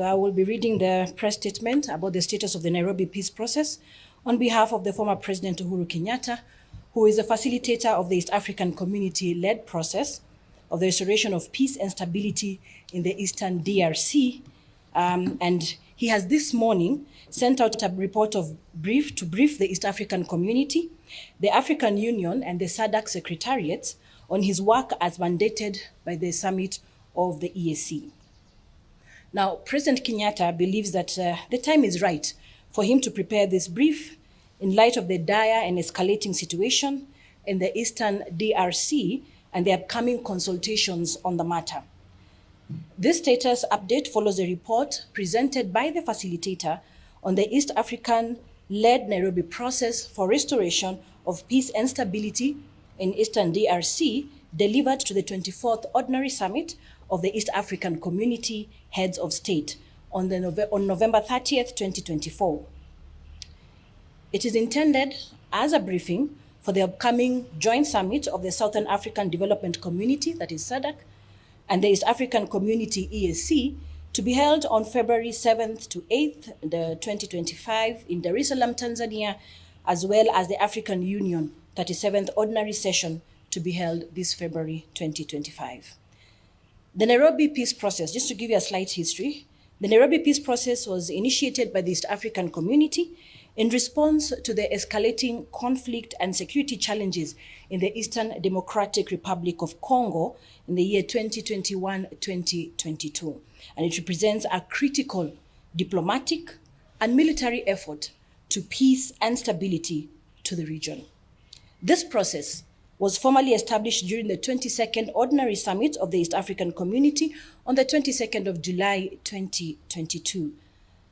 I will be reading the press statement about the status of the Nairobi peace process on behalf of the former President Uhuru Kenyatta, who is a facilitator of the East African community-led process of the restoration of peace and stability in the Eastern DRC. And he has this morning sent out a report to brief the East African community, the African Union, and the SADC secretariats on his work as mandated by the summit of the EAC. Now, President Kenyatta believes that the time is right for him to prepare this brief in light of the dire and escalating situation in the Eastern DRC and the upcoming consultations on the matter. This status update follows a report presented by the facilitator on the East African-led Nairobi process for restoration of peace and stability in Eastern DRC, delivered to the 24th Ordinary Summit of the East African Community Heads of State on November 30th, 2024. It is intended as a briefing for the upcoming joint summit of the Southern African Development Community, that is SADC, and the East African Community EAC, to be held on February 7th to 8th, 2025 in Dar es Salaam, Tanzania, as well as the African Union 37th Ordinary Session to be held this February 2025. The Nairobi peace process, just to give you a slight history, the Nairobi peace process was initiated by the East African community in response to the escalating conflict and security challenges in the Eastern Democratic Republic of Congo in the year 2021-2022. And it represents a critical diplomatic and military effort to peace and stability to the region. This process was formally established during the 22nd Ordinary Summit of the East African Community on the 22nd of July, 2022.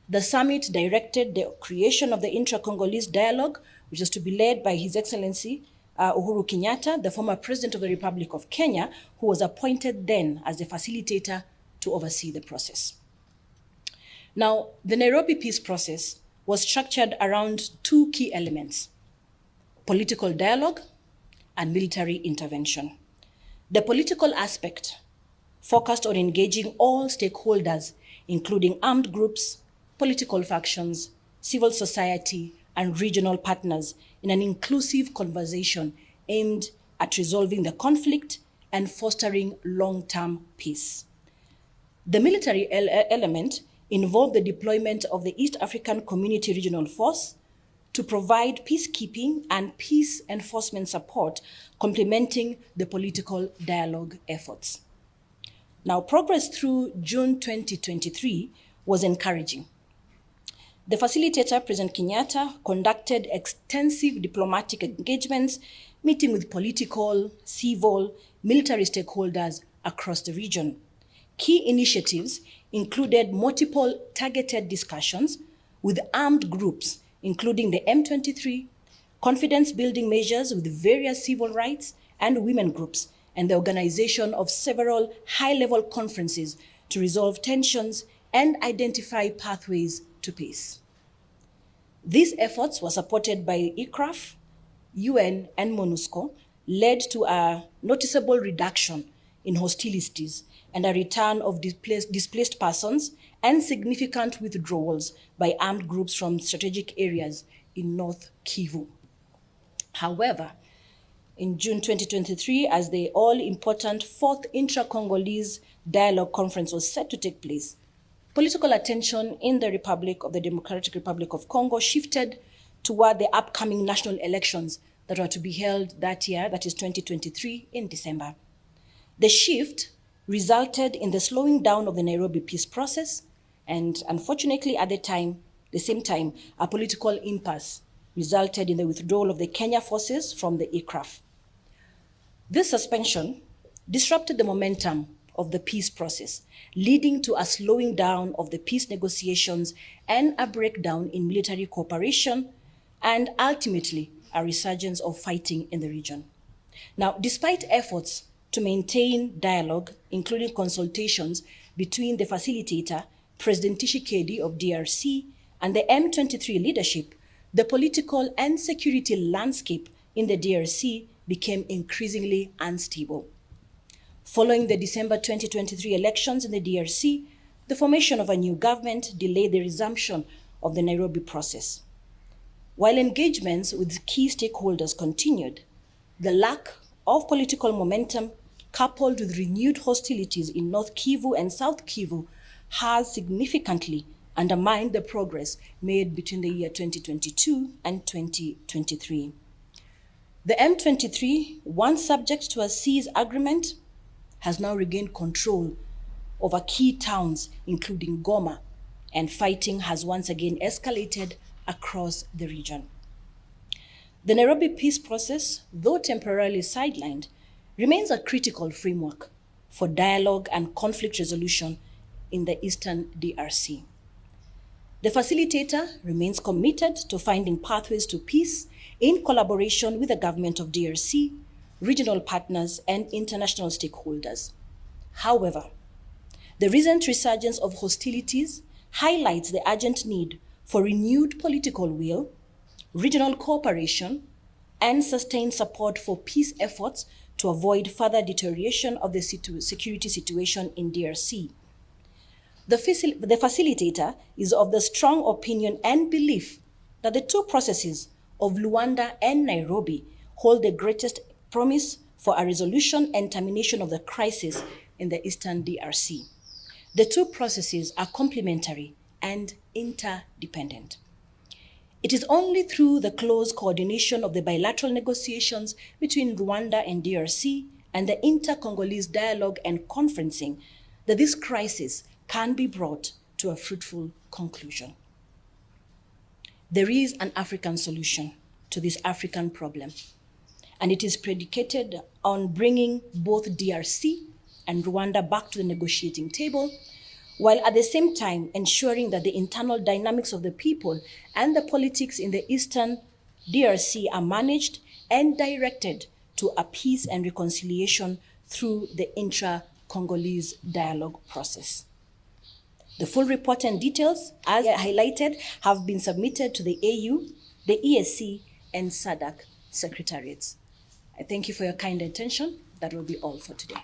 The summit directed the creation of the intra-Congolese dialogue, which is to be led by His Excellency Uhuru Kenyatta, the former President of the Republic of Kenya, who was appointed then as the facilitator to oversee the process. Now, the Nairobi peace process was structured around two key elements: political dialogue and military intervention. The political aspect focused on engaging all stakeholders, including armed groups, political factions, civil society, and regional partners in an inclusive conversation aimed at resolving the conflict and fostering long-term peace. The military element involved the deployment of the East African Community Regional Force to provide peacekeeping and peace enforcement support, complementing the political dialogue efforts. Now, progress through June 2023 was encouraging. The facilitator, President Kenyatta, conducted extensive diplomatic engagements, meeting with political, civil, military stakeholders across the region. Key initiatives included multiple targeted discussions with armed groups, including the M23, confidence-building measures with various civil rights and women groups, and the organization of several high-level conferences to resolve tensions and identify pathways to peace. These efforts were supported by ICRAF, UN, and MONUSCO, led to a noticeable reduction in hostilities and a return of displaced persons and significant withdrawals by armed groups from strategic areas in North Kivu. However, in June 2023, as the all-important fourth intra-Congolese dialogue conference was set to take place, political attention in the Democratic Republic of Congo shifted toward the upcoming national elections that were to be held that year, that is 2023, in December. The shift resulted in the slowing down of the Nairobi peace process, and unfortunately at the same time, a political impasse resulted in the withdrawal of the Kenya forces from the ICRAF. This suspension disrupted the momentum of the peace process, leading to a slowing down of the peace negotiations and a breakdown in military cooperation, and ultimately a resurgence of fighting in the region. Now, despite efforts to maintain dialogue, including consultations between the facilitator, President Tshisekedi of DRC, and the M23 leadership, the political and security landscape in the DRC became increasingly unstable. Following the December 2023 elections in the DRC, the formation of a new government delayed the resumption of the Nairobi process. While engagements with key stakeholders continued, the lack of political momentum, coupled with renewed hostilities in North Kivu and South Kivu, has significantly undermined the progress made between the year 2022 and 2023. The M23, once subject to a cease agreement, has now regained control over key towns, including Goma, and fighting has once again escalated across the region. The Nairobi peace process, though temporarily sidelined, remains a critical framework for dialogue and conflict resolution in the Eastern DRC. The facilitator remains committed to finding pathways to peace in collaboration with the government of DRC, regional partners, and international stakeholders. However, the recent resurgence of hostilities highlights the urgent need for renewed political will, regional cooperation, and sustained support for peace efforts to avoid further deterioration of the security situation in DRC. The facilitator is of the strong opinion and belief that the two processes of Rwanda and Nairobi hold the greatest promise for a resolution and termination of the crisis in the Eastern DRC. The two processes are complementary and interdependent. It is only through the close coordination of the bilateral negotiations between Rwanda and DRC and the inter-Congolese dialogue and conferencing that this crisis can be brought to a fruitful conclusion. There is an African solution to this African problem, and it is predicated on bringing both DRC and Rwanda back to the negotiating table, while at the same time ensuring that the internal dynamics of the people and the politics in the Eastern DRC are managed and directed to a peace and reconciliation through the intra-Congolese dialogue process. The full report and details, as highlighted, have been submitted to the AU, the ESC, and SADC secretariats. I thank you for your kind attention. That will be all for today.